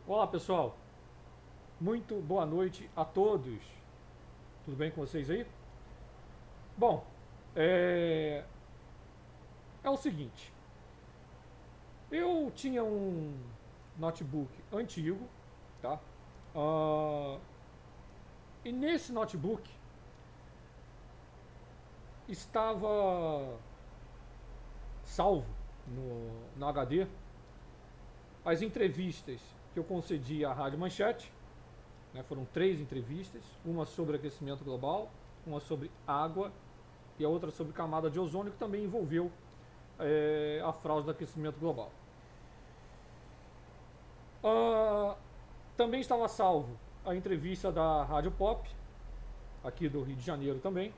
Olá pessoal, muito boa noite a todos, tudo bem com vocês aí? Bom, é o seguinte, eu tinha um notebook antigo, tá? E nesse notebook estava salvo no HD as entrevistas que eu concedi à Rádio Manchete, né, foram 3 entrevistas, uma sobre aquecimento global, uma sobre água e a outra sobre camada de ozônio, que também envolveu a fraude do aquecimento global. Também estava salvo a entrevista da Rádio Pop, aqui do Rio de Janeiro também,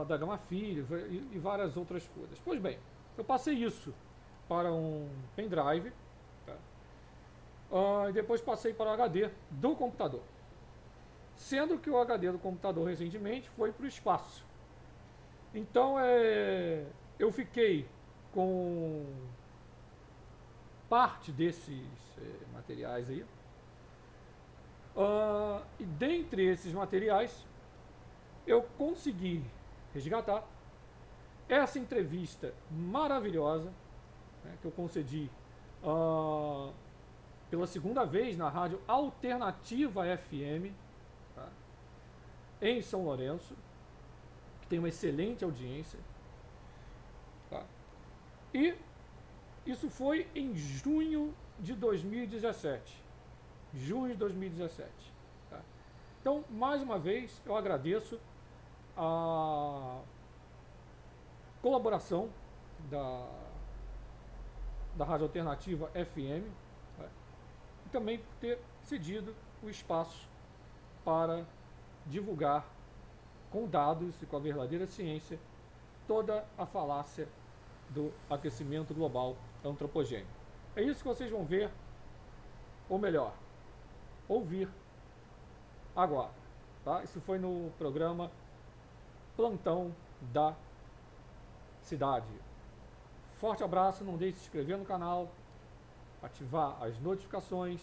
da Gama Filho e várias outras coisas. Pois bem, eu passei isso para um pendrive, e depois passei para o HD do computador, sendo que o HD do computador recentemente foi para o espaço. Então eu fiquei com parte desses materiais aí, e dentre esses materiais eu consegui resgatar essa entrevista maravilhosa, né, que eu concedi pela segunda vez na Rádio Alternativa FM, tá, em São Lourenço, que tem uma excelente audiência, tá? E isso foi em junho de 2017. Junho de 2017. Tá? Então, mais uma vez, eu agradeço a colaboração da Rádio Alternativa FM, tá? E também por ter cedido o espaço para divulgar com dados e com a verdadeira ciência toda a falácia do aquecimento global antropogênico. É isso que vocês vão ver, ou melhor, ouvir agora. Tá? Isso foi no programa Plantão da Cidade. Forte abraço, não deixe de se inscrever no canal, ativar as notificações,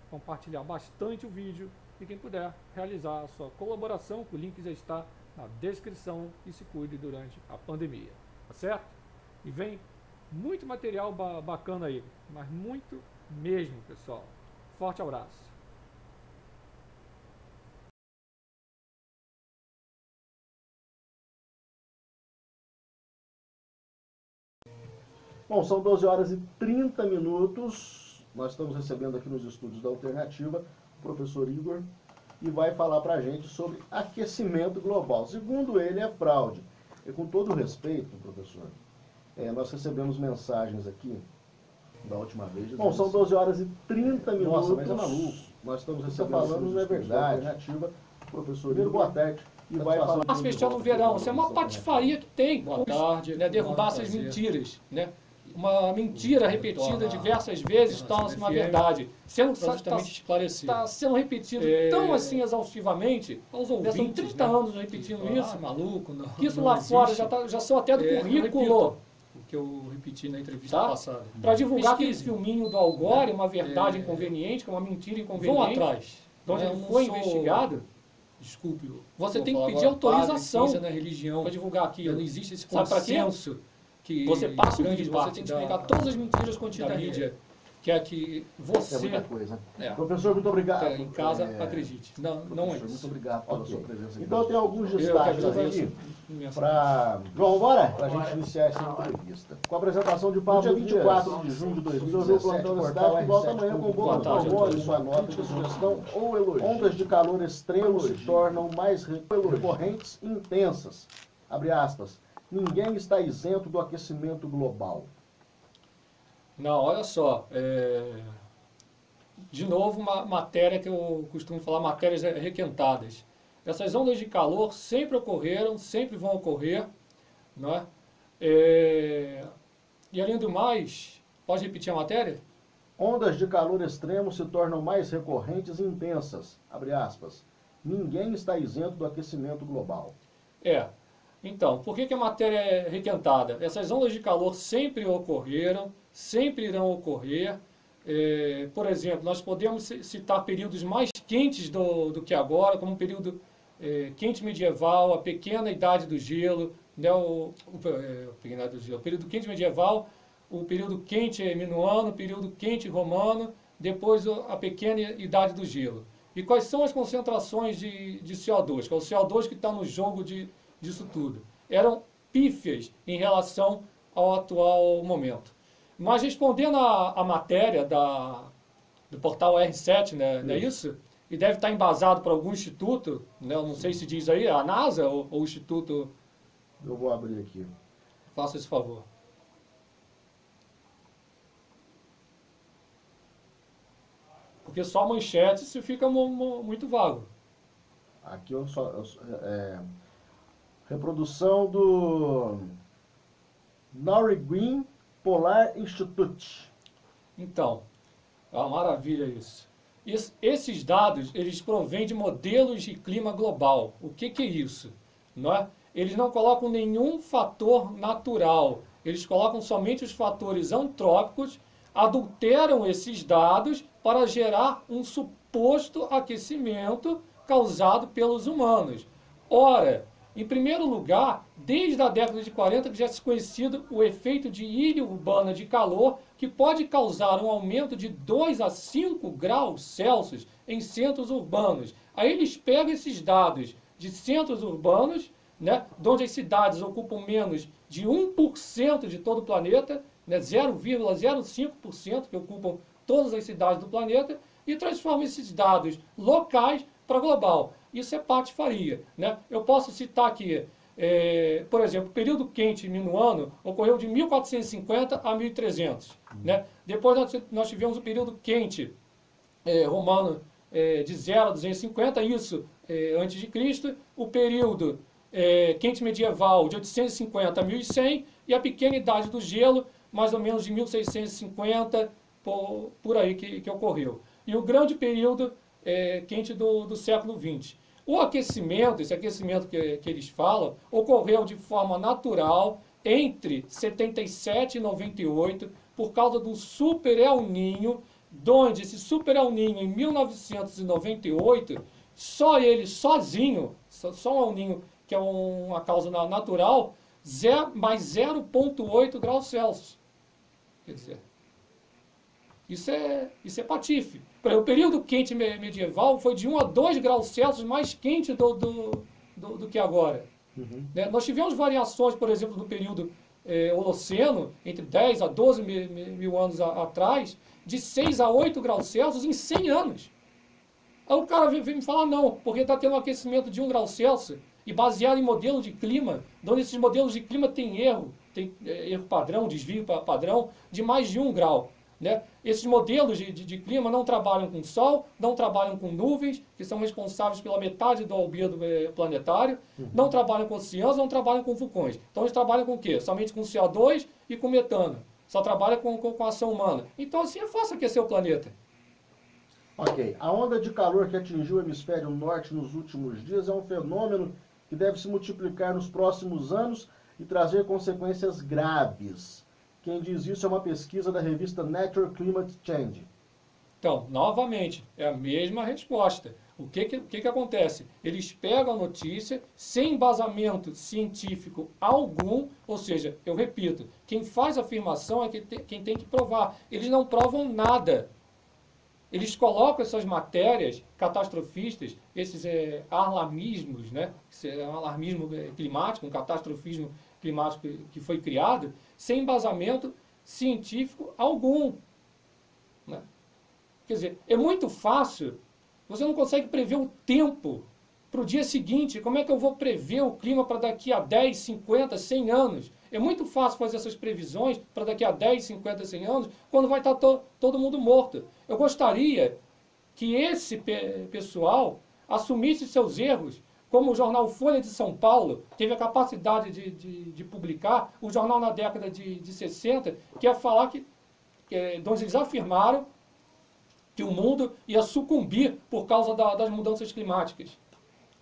compartilhar bastante o vídeo e quem puder realizar a sua colaboração, que o link já está na descrição, e se cuide durante a pandemia, tá certo? E vem muito material bacana aí, mas muito mesmo, pessoal. Forte abraço. Bom, são 12 horas e 30 minutos. Nós estamos recebendo aqui nos estúdios da Alternativa o professor Igor e vai falar para a gente sobre aquecimento global. Segundo ele, é fraude. E com todo respeito, professor, nós recebemos mensagens aqui da última vez. Bom, são 12 horas e 30 minutos. Nossa, mas é maluco. Nós estamos recebendo falando, não é verdade. Alternativa, professor Igor, boa tarde. E vai falar. Mas fechando no verão, isso é uma patifaria que tem. Boa tarde. Né, derrubar essas mentiras, né? Uma mentira repetida diversas vezes torna-se uma verdade. Está sendo repetido tão assim exaustivamente, são 30 anos repetindo isso, maluco, não, que isso lá fora já são até do currículo. O que eu repeti na entrevista passada. Para divulgar aquele filminho do Algore, uma verdade inconveniente, uma mentira inconveniente. Vão atrás. Onde ele foi investigado. Desculpe. Você tem que pedir autorização na religião para divulgar aquilo. Não existe esse consenso. Que você passa o vídeo, você tem que explicar todas as mentiras contidas na mídia, que é que você... É muita coisa. Professor, muito obrigado. Em casa, acredite. Não é isso. Muito obrigado pela sua presença aqui. Então, tem alguns destaques aqui João, bora? Para a gente iniciar essa entrevista. Com a apresentação de Pablo, dia 24 de junho de 2017, o Plantão que volta amanhã com boa noite, sua nota de sugestão ou elogio. Ondas de calor extremo se tornam mais recorrentes e intensas. Abre aspas. Ninguém está isento do aquecimento global. Não, olha só. De novo, uma matéria que eu costumo falar, matérias requentadas. Essas ondas de calor sempre ocorreram, sempre vão ocorrer, não é? E além do mais, pode repetir a matéria? Ondas de calor extremo se tornam mais recorrentes e intensas. Abre aspas. Ninguém está isento do aquecimento global. Então, por que a matéria é requentada? Essas ondas de calor sempre ocorreram, sempre irão ocorrer. Por exemplo, nós podemos citar períodos mais quentes do que agora, como o período quente medieval, a pequena idade do gelo, né, o período quente medieval, o período quente minuano, o período quente romano, depois a pequena idade do gelo. E quais são as concentrações de CO2? Que é o CO2 que está no jogo disso tudo. Eram pífias em relação ao atual momento. Mas respondendo à matéria do portal R7, né, não é isso? E deve estar embasado por algum instituto, né, eu não sei se diz aí, a NASA ou o Instituto... Eu vou abrir aqui. Faça esse favor. Porque só manchete se fica muito vago. Aqui reprodução do Norwegian Polar Institute. Então, é uma maravilha isso. Esses dados, eles provêm de modelos de clima global. O que é isso? Não é? Eles não colocam nenhum fator natural. Eles colocam somente os fatores antrópicos, adulteram esses dados para gerar um suposto aquecimento causado pelos humanos. Ora, em primeiro lugar, desde a década de 40 que já se conhecido o efeito de ilha urbana de calor, que pode causar um aumento de 2 a 5 graus Celsius em centros urbanos. Aí eles pegam esses dados de centros urbanos, né, onde as cidades ocupam menos de 1% de todo o planeta, né, 0,05% que ocupam todas as cidades do planeta, e transformam esses dados locais para global. Isso é patifaria, né? Eu posso citar aqui, por exemplo, o período quente minuano ocorreu de 1450 a 1300. Né? Depois nós tivemos o período quente romano de 0 a 250, isso antes de Cristo. O período quente medieval de 850 a 1100 e a pequena idade do gelo, mais ou menos de 1650, por aí que ocorreu. E o grande período quente do século XX. O aquecimento, esse aquecimento que eles falam, ocorreu de forma natural entre 77 e 98, por causa do Super El Niño, onde esse Super El Niño, em 1998, só ele sozinho, só um El Niño, que é uma causa natural, mais 0,8 graus Celsius. Quer dizer, isso é patife. O período quente medieval foi de 1 a 2 graus Celsius mais quente do que agora. Uhum. Né? Nós tivemos variações, por exemplo, no período Holoceno, entre 10 a 12 mil anos atrás, de 6 a 8 graus Celsius em 100 anos. Aí o cara vem me falar, não, porque está tendo um aquecimento de 1 grau Celsius, e baseado em modelo de clima, onde esses modelos de clima têm erro padrão, desvio padrão, de mais de 1 grau. Né? Esses modelos de clima não trabalham com sol, não trabalham com nuvens, que são responsáveis pela metade do albedo planetário, não trabalham com oceanos, não trabalham com vulcões. Então eles trabalham com o quê? Somente com CO2 e com metano. Só trabalham com a ação humana. Então assim é fácil aquecer o planeta. Ok. A onda de calor que atingiu o hemisfério norte nos últimos dias é um fenômeno que deve se multiplicar nos próximos anos e trazer consequências graves. Quem diz isso é uma pesquisa da revista Nature Climate Change. Então, novamente, é a mesma resposta. O que acontece? Eles pegam a notícia sem embasamento científico algum, ou seja, eu repito, quem faz a afirmação é quem tem que provar. Eles não provam nada. Eles colocam essas matérias catastrofistas, esses alarmismos, né? Esse é um alarmismo climático, um catastrofismo climático que foi criado, sem embasamento científico algum. Né? Quer dizer, é muito fácil, você não consegue prever o tempo para o dia seguinte. Como é que eu vou prever o clima para daqui a 10, 50, 100 anos? É muito fácil fazer essas previsões para daqui a 10, 50, 100 anos, quando vai estar todo mundo morto. Eu gostaria que esse pessoal assumisse seus erros, como o jornal Folha de São Paulo teve a capacidade de publicar, o jornal na década de 60, que ia falar onde eles afirmaram que o mundo ia sucumbir por causa das mudanças climáticas.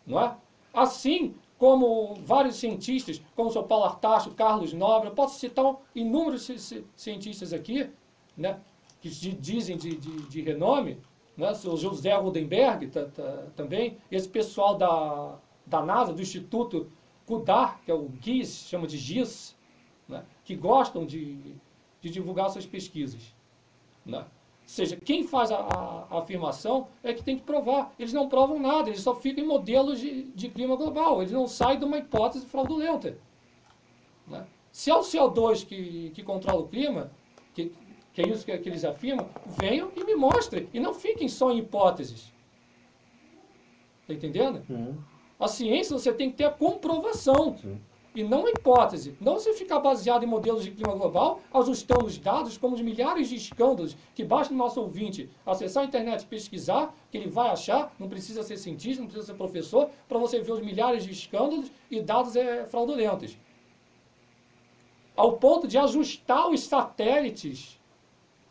Não é? Assim como vários cientistas, como o Sr. Paulo Artacho, Carlos Nobre, eu posso citar inúmeros cientistas aqui, né, que dizem de renome, né, o José Rodenberg também, esse pessoal da NASA, do Instituto Goddard, que é o GIS, chama de GIS, né, que gostam de divulgar suas pesquisas. Né? Ou seja, quem faz a afirmação é que tem que provar. Eles não provam nada, eles só ficam em modelos de clima global, eles não saem de uma hipótese fraudulenta. Né? Se é o CO2 que controla o clima, que é isso que eles afirmam, venham e me mostrem, e não fiquem só em hipóteses. Está entendendo? A ciência você tem que ter a comprovação. Sim. E não a hipótese. Não você ficar baseado em modelos de clima global, ajustando os dados, como os milhares de escândalos que basta o nosso ouvinte acessar a internet e pesquisar, que ele vai achar, não precisa ser cientista, não precisa ser professor, para você ver os milhares de escândalos e dados fraudulentos. Ao ponto de ajustar os satélites,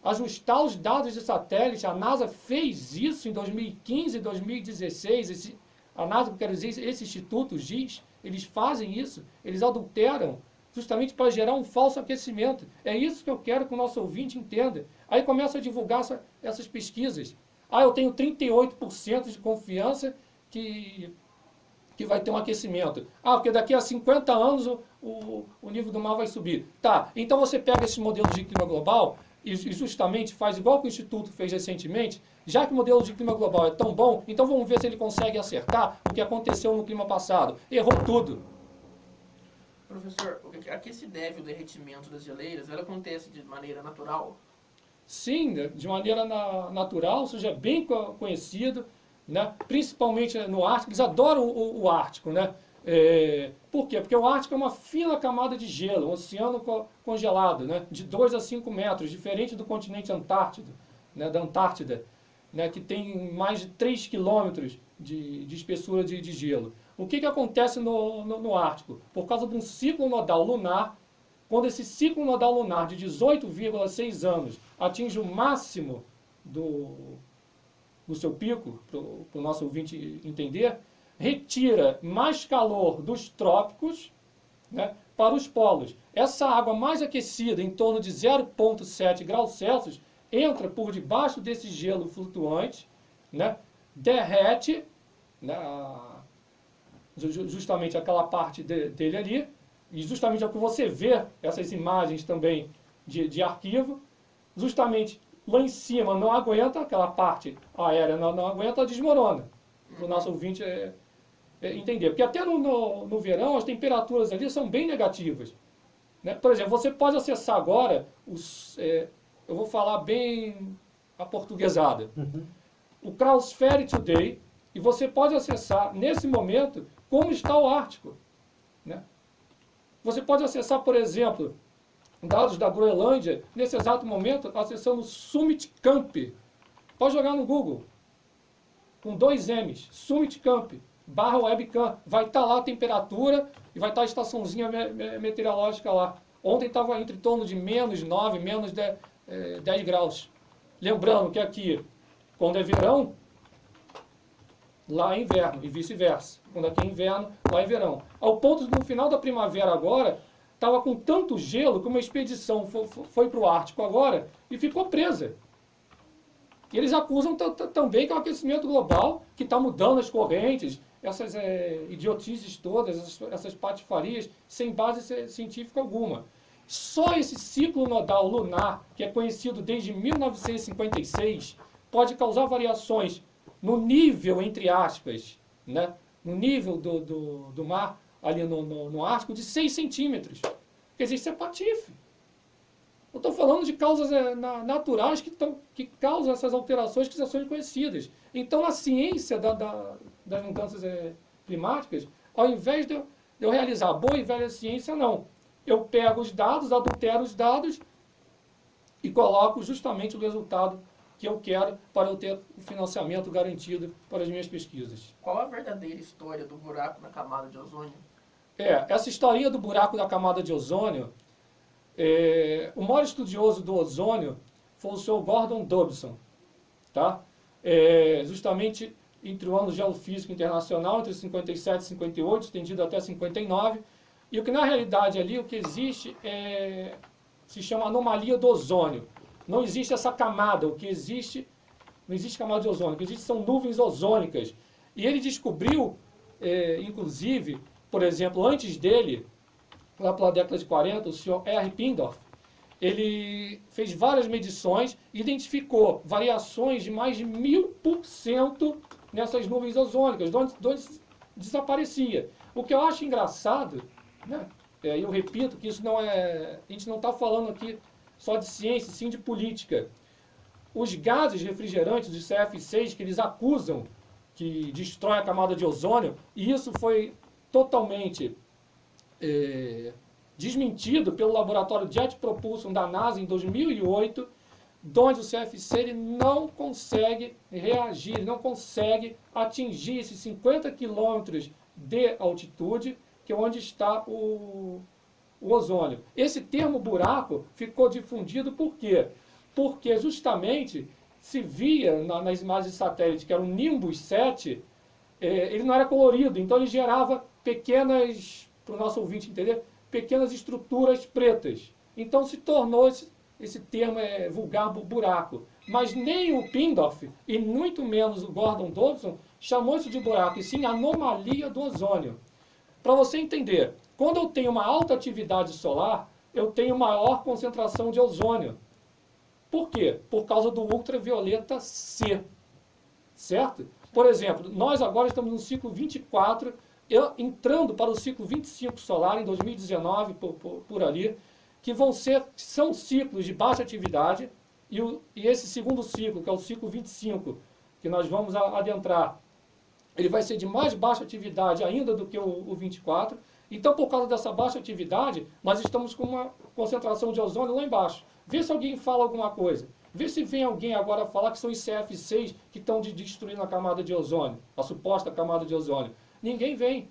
ajustar os dados de satélite. A NASA fez isso em 2015, 2016. A NASA, quero dizer, esse instituto, o GIS, eles fazem isso, eles adulteram, justamente para gerar um falso aquecimento. É isso que eu quero que o nosso ouvinte entenda. Aí começa a divulgar essas pesquisas. Eu tenho 38% de confiança que vai ter um aquecimento. Porque daqui a 50 anos o nível do mar vai subir. Tá, então você pega esses modelos de clima global e justamente faz igual que o Instituto fez recentemente. Já que o modelo de clima global é tão bom, então vamos ver se ele consegue acertar o que aconteceu no clima passado. Errou tudo. Professor, a que se deve o derretimento das geleiras? Ela acontece de maneira natural? Sim, de maneira natural, isso já é bem conhecido, né? Principalmente no Ártico. Eles adoram o Ártico, né? Por quê? Porque o Ártico é uma fina camada de gelo, um oceano congelado, né? De 2 a 5 metros, diferente do continente Antártido, né? Da Antártida, né? Que tem mais de 3 quilômetros de espessura de gelo. O que acontece no Ártico? Por causa de um ciclo nodal lunar, quando esse ciclo nodal lunar de 18,6 anos atinge o máximo do seu pico, para o nosso ouvinte entender, retira mais calor dos trópicos, né, para os polos. Essa água mais aquecida, em torno de 0,7 graus Celsius, entra por debaixo desse gelo flutuante, né, derrete, né, justamente aquela parte dele ali, e justamente é o que você vê, essas imagens também de arquivo, justamente lá em cima não aguenta, aquela parte aérea não aguenta, desmorona. Para o nosso ouvinte entender. Porque até no verão as temperaturas ali são bem negativas. Né? Por exemplo, você pode acessar agora, eu vou falar bem aportuguesada, o Crowsfare Today, e você pode acessar, nesse momento, como está o Ártico. Né? Você pode acessar, por exemplo, dados da Groenlândia, nesse exato momento, acessando o Summit Camp. Pode jogar no Google, com 2 M's, Summit Camp, /webcam. Vai estar lá a temperatura e vai estar a estaçãozinha meteorológica lá. Ontem estava entre torno de -9, -10 graus. Lembrando que aqui, quando é verão, lá é inverno, e vice-versa. Quando aqui é inverno, lá é verão. Ao ponto de, no final da primavera agora, estava com tanto gelo que uma expedição foi para o Ártico agora e ficou presa. E eles acusam também que é o aquecimento global, que está mudando as correntes, essas idiotices todas, essas patifarias, sem base científica alguma. Só esse ciclo nodal lunar, que é conhecido desde 1956, pode causar variações no nível, entre aspas, né, no nível do mar, ali no Ártico, de 6 centímetros. Quer dizer, isso é patife. Eu estou falando de causas naturais que causam essas alterações que já são conhecidas. Então, a ciência das mudanças climáticas, ao invés de eu realizar a boa e velha ciência, não. Eu pego os dados, adultero os dados e coloco justamente o resultado que eu quero para eu ter o financiamento garantido para as minhas pesquisas. Qual a verdadeira história do buraco na camada de ozônio? Essa historinha do buraco da camada de ozônio, o maior estudioso do ozônio foi o Sr. Gordon Dobson, tá? Justamente entre o ano geofísico internacional, entre 57 e 58, estendido até 59, e o que na realidade ali, o que existe se chama anomalia do ozônio. Não existe essa camada, não existe camada de ozônio, o que existe são nuvens ozônicas. E ele descobriu, inclusive, por exemplo, antes dele, lá pela década de 40, o Sr. R. Pindorf, ele fez várias medições e identificou variações de mais de 1000% nessas nuvens ozônicas, de onde desaparecia. O que eu acho engraçado, né? Eu repito que isso não é... A gente não está falando aqui só de ciência, sim de política. Os gases refrigerantes de CF6 que eles acusam que destrói a camada de ozônio, e isso foi totalmente desmentido pelo laboratório Jet Propulsion da NASA em 2008, onde o CFC ele não consegue reagir, ele não consegue atingir esses 50 quilômetros de altitude, que é onde está o ozônio. Esse termo buraco ficou difundido por quê? Porque justamente se via nas imagens de satélite, que era o Nimbus 7, ele não era colorido, então ele gerava pequenas, para o nosso ouvinte entender, pequenas estruturas pretas. Então se tornou esse termo vulgar buraco. Mas nem o Pindorf, e muito menos o Gordon Dobson, chamou isso de buraco, e sim anomalia do ozônio. Para você entender, quando eu tenho uma alta atividade solar, eu tenho maior concentração de ozônio. Por quê? Por causa do ultravioleta C. Certo? Por exemplo, nós agora estamos no ciclo 24, entrando para o ciclo 25 solar em 2019, por ali, que são ciclos de baixa atividade, e esse segundo ciclo, que é o ciclo 25, que nós vamos adentrar, ele vai ser de mais baixa atividade ainda do que o 24. Então, por causa dessa baixa atividade, nós estamos com uma concentração de ozônio lá embaixo. Vê se alguém fala alguma coisa. Vê se vem alguém agora falar que são os CF6 que estão destruindo a camada de ozônio, a suposta camada de ozônio. Ninguém vem.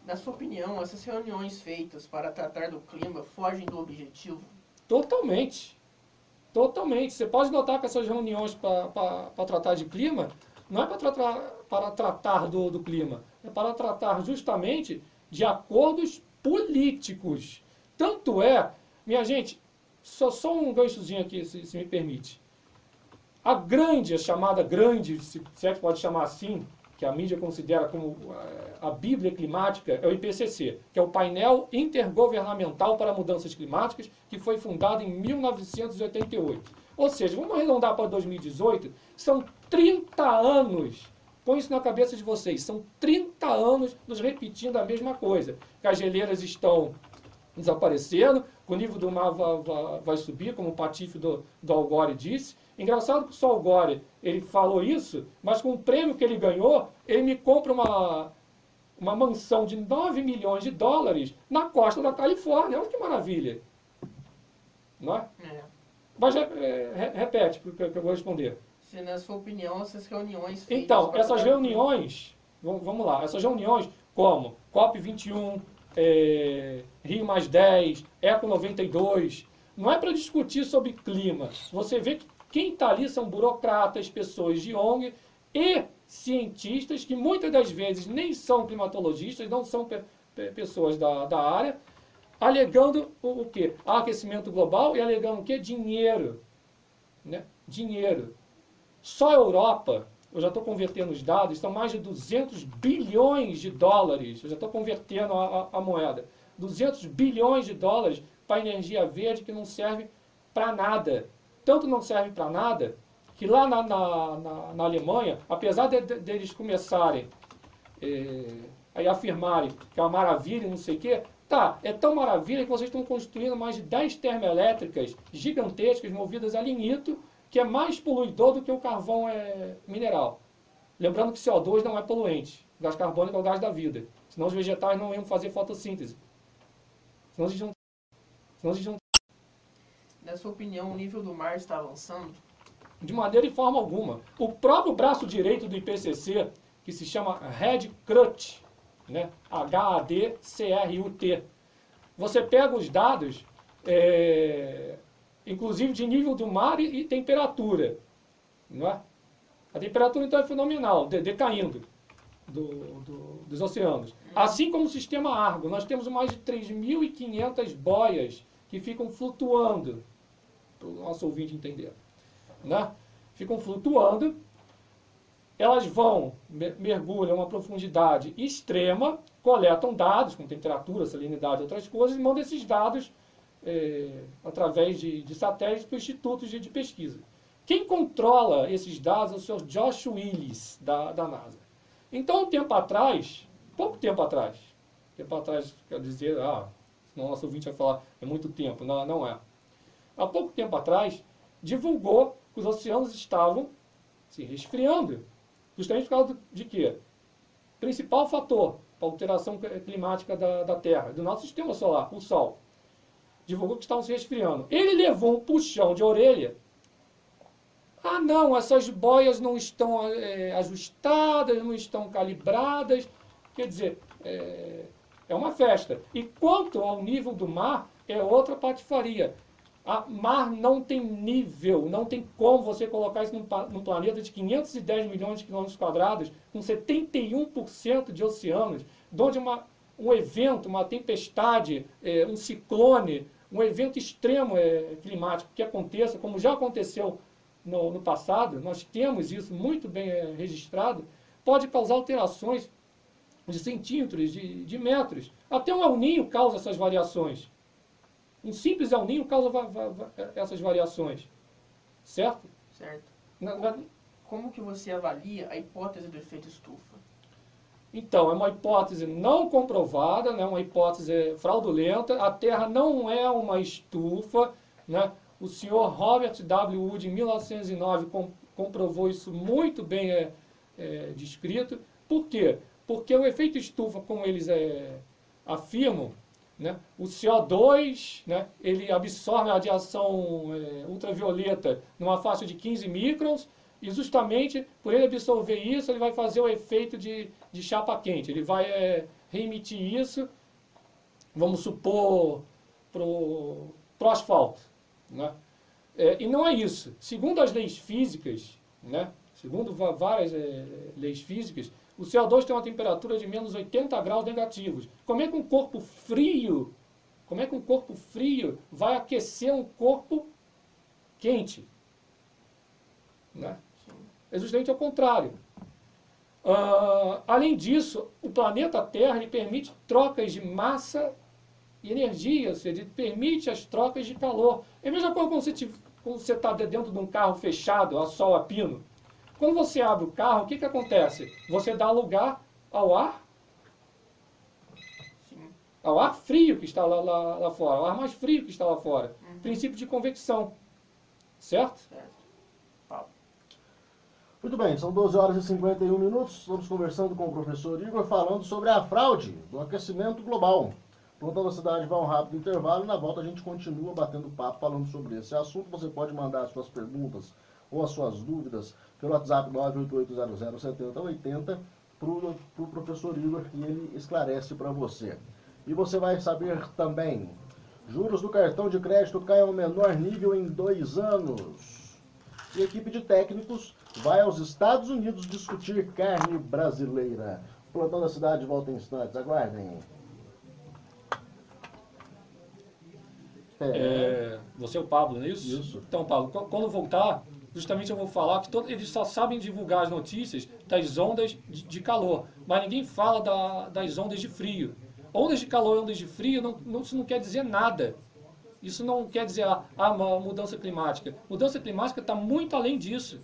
Na sua opinião, essas reuniões feitas para tratar do clima fogem do objetivo? Totalmente. Totalmente. Você pode notar que essas reuniões para tratar de clima não é para tratar do clima, é para tratar justamente de acordos políticos. Tanto é, minha gente, só um ganchozinho aqui, se me permite. A chamada grande, se é que pode chamar assim, que a mídia considera como a Bíblia climática, é o IPCC, que é o Painel Intergovernamental para Mudanças Climáticas, que foi fundado em 1988. Ou seja, vamos arredondar para 2018, são 30 anos, põe isso na cabeça de vocês, são 30 anos nos repetindo a mesma coisa, que as geleiras estão desaparecendo, que o nível do mar vai subir, como o patife do Al Gore disse. Engraçado que o Sr. Al Gore, ele falou isso, mas com o prêmio que ele ganhou, ele me compra uma mansão de 9 milhões de dólares na costa da Califórnia. Olha que maravilha. Não é? Mas repete, porque eu vou responder. Se, na sua opinião, essas reuniões... Então, essas reuniões, vamos lá, essas reuniões como COP21, Rio+10, Eco 92, não é para discutir sobre clima. Você vê que quem está ali são burocratas, pessoas de ONG e cientistas que muitas das vezes nem são climatologistas, não são pessoas da área, alegando o quê? Aquecimento global e alegando o quê? Dinheiro. Né? Dinheiro. Só a Europa, eu já estou convertendo os dados, são mais de 200 bilhões de dólares, eu já estou convertendo a moeda, 200 bilhões de dólares para energia verde que não serve para nada. Tanto não serve para nada, que lá na Alemanha, apesar deles começarem a afirmarem que é uma maravilha, não sei o quê, tá, é tão maravilha que vocês estão construindo mais de 10 termoelétricas gigantescas movidas a lignito, que é mais poluidor do que o carvão mineral. Lembrando que CO2 não é poluente, o gás carbônico é o gás da vida, senão os vegetais não iam fazer fotossíntese. Senão eles não... Na sua opinião, o nível do mar está avançando? De maneira e forma alguma. O próprio braço direito do IPCC, que se chama HADCRUT, né? HADCRUT. Você pega os dados, inclusive de nível do mar e temperatura. Não é? A temperatura, então, é fenomenal, decaindo dos oceanos. Assim como o sistema Argo, nós temos mais de 3.500 boias que ficam flutuando, para o nosso ouvinte entender. Né? Ficam flutuando, elas vão, mergulham a uma profundidade extrema, coletam dados com temperatura, salinidade e outras coisas, e mandam esses dados através de satélites para institutos de pesquisa. Quem controla esses dados é o senhor Josh Willis, da NASA. Então, pouco tempo atrás, quer dizer, senão o nosso ouvinte vai falar, é muito tempo, não é. Há pouco tempo atrás, divulgou que os oceanos estavam se resfriando. Justamente por causa de quê? Principal fator para a alteração climática da Terra, do nosso sistema solar, o Sol. Divulgou que estavam se resfriando. Ele levou um puxão de orelha. Não, essas boias não estão ajustadas, não estão calibradas. Quer dizer, é uma festa. E quanto ao nível do mar, é outra patifaria. O mar não tem nível, não tem como você colocar isso num planeta de 510 milhões de quilômetros quadrados, com 71% de oceanos, onde um evento, uma tempestade, um ciclone, um evento extremo climático que aconteça, como já aconteceu no passado, nós temos isso muito bem registrado, pode causar alterações de centímetros, de metros. Até um El Niño causa essas variações. Um simples El Niño causa essas variações. Certo? Certo. Como que você avalia a hipótese do efeito estufa? Então, é uma hipótese não comprovada, né, uma hipótese fraudulenta. A Terra não é uma estufa, né? O senhor Robert W. Wood, em 1909, comprovou isso muito bem descrito. Por quê? Porque o efeito estufa, como eles afirmam, né, o CO2, né, ele absorve a radiação ultravioleta numa faixa de 15 microns, e justamente por ele absorver isso, ele vai fazer o efeito de chapa quente. Ele vai reemitir isso, vamos supor, pro asfalto. Né? E não é isso. Segundo as leis físicas, né, segundo várias leis físicas, o CO2 tem uma temperatura de menos 80 graus negativos. Como é que um corpo frio vai aquecer um corpo quente? Né? É justamente ao contrário. Além disso, o planeta Terra ele permite trocas de massa e energia, ou seja, ele permite as trocas de calor. É a mesma coisa quando você está dentro de um carro fechado, a sol a pino. Quando você abre o carro, o que acontece? Você dá lugar ao ar frio que está lá fora, ao ar mais frio que está lá fora. Princípio de convecção. Certo? Certo. Muito bem, são 12 horas e 51 minutos. Estamos conversando com o professor Igor, falando sobre a fraude do aquecimento global. Plantão da Cidade vai um rápido intervalo e na volta a gente continua batendo papo falando sobre esse assunto. Você pode mandar as suas perguntas ou as suas dúvidas pelo WhatsApp 988007080 para o professor Igor e ele esclarece para você. E você vai saber também, juros do cartão de crédito caem ao menor nível em 2 anos. E a equipe de técnicos vai aos Estados Unidos discutir carne brasileira. O Plantão da Cidade volta em instantes, aguardem. Você é o Pablo, não é isso? Isso. Então, Pablo, quando voltar, justamente eu vou falar que eles só sabem divulgar as notícias das ondas de calor, mas ninguém fala das ondas de frio. Ondas de calor e ondas de frio, isso não quer dizer nada. Isso não quer dizer uma mudança climática. Mudança climática está muito além disso.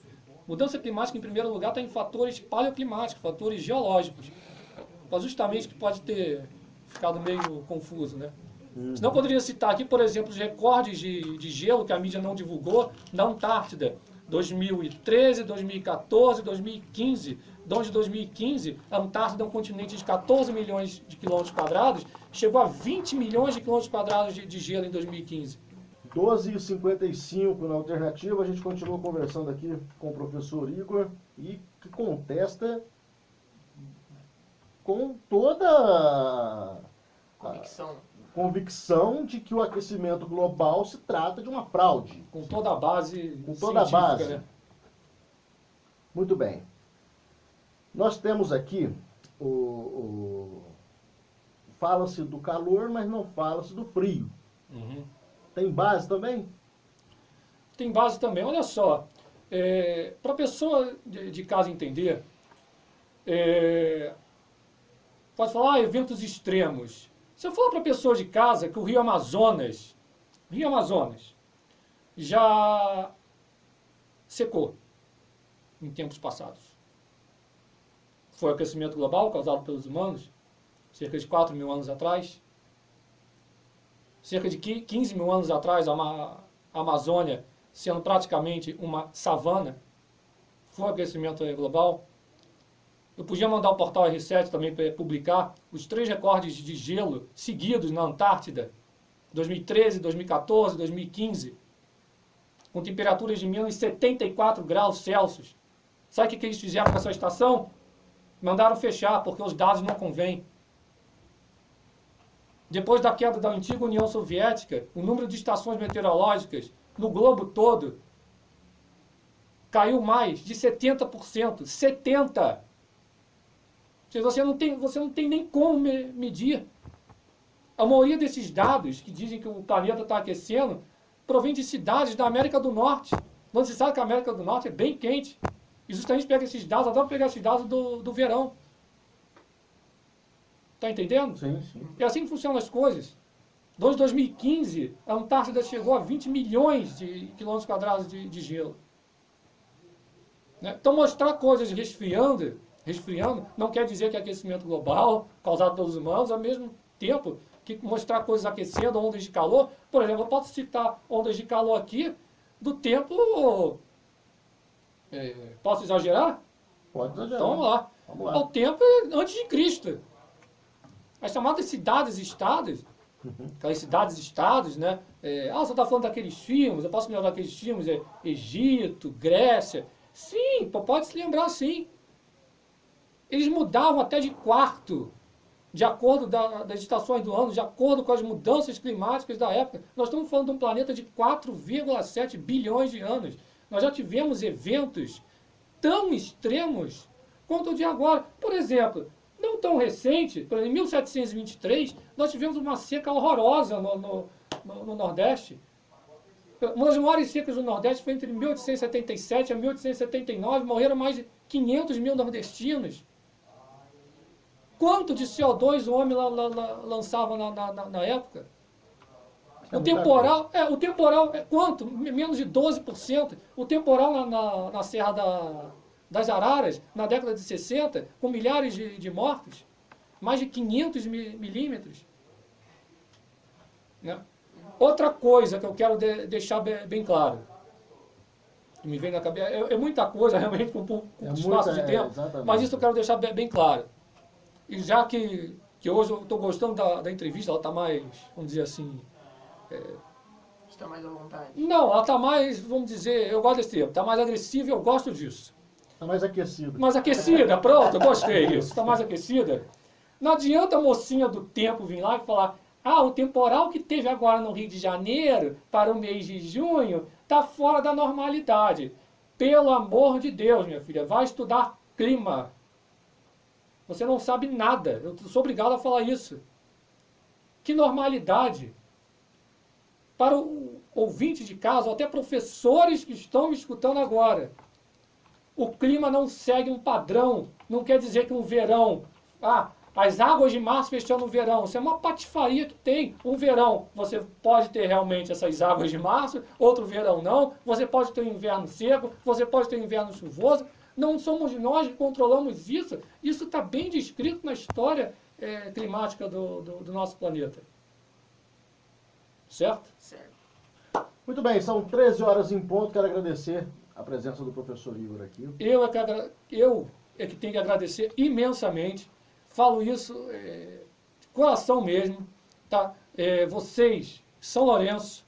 Mudança climática, em primeiro lugar, está em fatores paleoclimáticos, fatores geológicos. Justamente que pode ter ficado meio confuso, né? Senão eu poderia citar aqui, por exemplo, os recordes de gelo que a mídia não divulgou na Antártida. 2013, 2014, 2015. Onde em 2015, a Antártida é um continente de 14 milhões de quilômetros quadrados, chegou a 20 milhões de quilômetros quadrados de gelo em 2015. 12h55 na alternativa, a gente continua conversando aqui com o professor Igor, e que contesta com toda a convicção de que o aquecimento global se trata de uma fraude. Com toda a base Com toda a base. né? Muito bem. Nós temos aqui fala-se do calor, mas não fala-se do frio. Uhum. Tem base também? Tem base também. Olha só, para a pessoa de casa entender, pode falar eventos extremos. Se eu falar para a pessoa de casa que o Rio Amazonas já secou em tempos passados. Foi o aquecimento global causado pelos humanos, cerca de 4 mil anos atrás. Cerca de 15 mil anos atrás, a Amazônia sendo praticamente uma savana, foi o aquecimento global. Eu podia mandar o portal R7 também para publicar os 3 recordes de gelo seguidos na Antártida, 2013, 2014, 2015, com temperaturas de menos 74 graus Celsius. Sabe o que eles fizeram com essa estação? Mandaram fechar, porque os dados não convêm. Depois da queda da antiga União Soviética, o número de estações meteorológicas no globo todo caiu mais de 70%. 70%! Você não tem nem como medir. A maioria desses dados que dizem que o planeta está aquecendo provém de cidades da América do Norte, onde se sabe que a América do Norte é bem quente. E justamente pega esses dados, adoro pegar esses dados do verão. Está entendendo? Sim, sim. É assim que funcionam as coisas. Desde 2015, a Antártida chegou a 20 milhões de quilômetros quadrados de gelo. Né? Então, mostrar coisas resfriando, não quer dizer que é aquecimento global, causado pelos humanos, ao mesmo tempo que mostrar coisas aquecendo, ondas de calor. Por exemplo, eu posso citar ondas de calor aqui do tempo... posso exagerar? Pode exagerar. Então, vamos lá. O tempo antes de Cristo. As chamadas cidades-estados, aquelas cidades-estados, né? Você está falando daqueles filmes, eu posso me lembrar daqueles filmes, Egito, Grécia. Sim, pode se lembrar, sim. Eles mudavam até de quarto, de acordo das estações do ano, de acordo com as mudanças climáticas da época. Nós estamos falando de um planeta de 4,7 bilhões de anos. Nós já tivemos eventos tão extremos quanto o de agora. Por exemplo, não tão recente, em 1723, nós tivemos uma seca horrorosa no Nordeste. Uma das maiores secas do Nordeste foi entre 1877 e 1879, morreram mais de 500 mil nordestinos. Quanto de CO2 o homem lançava na época? O temporal é quanto? Menos de 12%. O temporal na Serra das Araras, na década de 60, com milhares de mortos, mais de 500 milímetros. Né? Outra coisa que eu quero deixar bem claro, que me vem na cabeça, é muita coisa, realmente, com pouco espaço de tempo, mas isso eu quero deixar bem claro. E já que hoje eu estou gostando da entrevista, ela está mais, vamos dizer assim... Está mais à vontade? Não, ela está mais, vamos dizer, eu gosto desse termo, está mais agressiva e eu gosto disso. Está mais aquecida. Mais aquecida, pronto, eu gostei disso. Está mais aquecida. Não adianta a mocinha do tempo vir lá e falar: o temporal que teve agora no Rio de Janeiro, para o mês de junho, está fora da normalidade. Pelo amor de Deus, minha filha, vai estudar clima. Você não sabe nada. Eu sou obrigado a falar isso. Que normalidade? Para o ouvinte de casa, ou até professores que estão me escutando agora, o clima não segue um padrão. Não quer dizer que um verão... as águas de março fechando o verão. Isso é uma patifaria que tem. Um verão, você pode ter realmente essas águas de março, outro verão não. Você pode ter um inverno seco, você pode ter um inverno chuvoso. Não somos nós que controlamos isso. Isso está bem descrito na história climática do nosso planeta. Certo? Certo. Muito bem, são 13 horas em ponto. Quero agradecer a presença do professor Igor aqui. Eu é que tenho que agradecer imensamente. Falo isso de coração mesmo. Tá? Vocês, São Lourenço,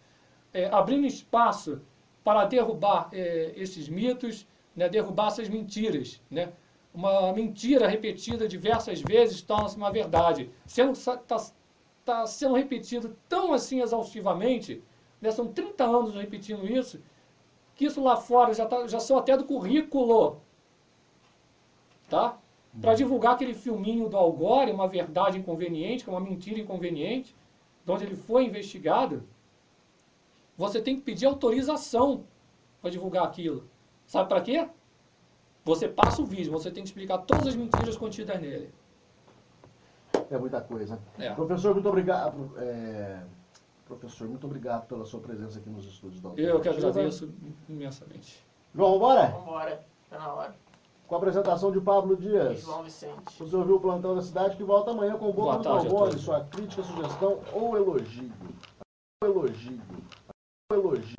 abrindo espaço para derrubar esses mitos, né, derrubar essas mentiras, né? Uma mentira repetida diversas vezes torna-se uma verdade. Está sendo repetido tão assim exaustivamente, né, são 30 anos repetindo isso, que isso lá fora já são até do currículo, tá? Para divulgar aquele filminho do Al Gore, uma verdade inconveniente, uma mentira inconveniente, de onde ele foi investigado, você tem que pedir autorização para divulgar aquilo. Sabe para quê? Você passa o vídeo, você tem que explicar todas as mentiras contidas nele. É muita coisa. É. Professor, muito obrigado. Professor, muito obrigado pela sua presença aqui nos estúdios da Alternativa. Eu que agradeço imensamente. João, vambora? Vambora, tá na hora. Com a apresentação de Pablo E Dias. João Vicente. Você ouviu o Plantão da Cidade, que volta amanhã com o Boca Boa do tarde a Trombone, todos. sua crítica, sugestão ou elogio. Elogio. Elogio.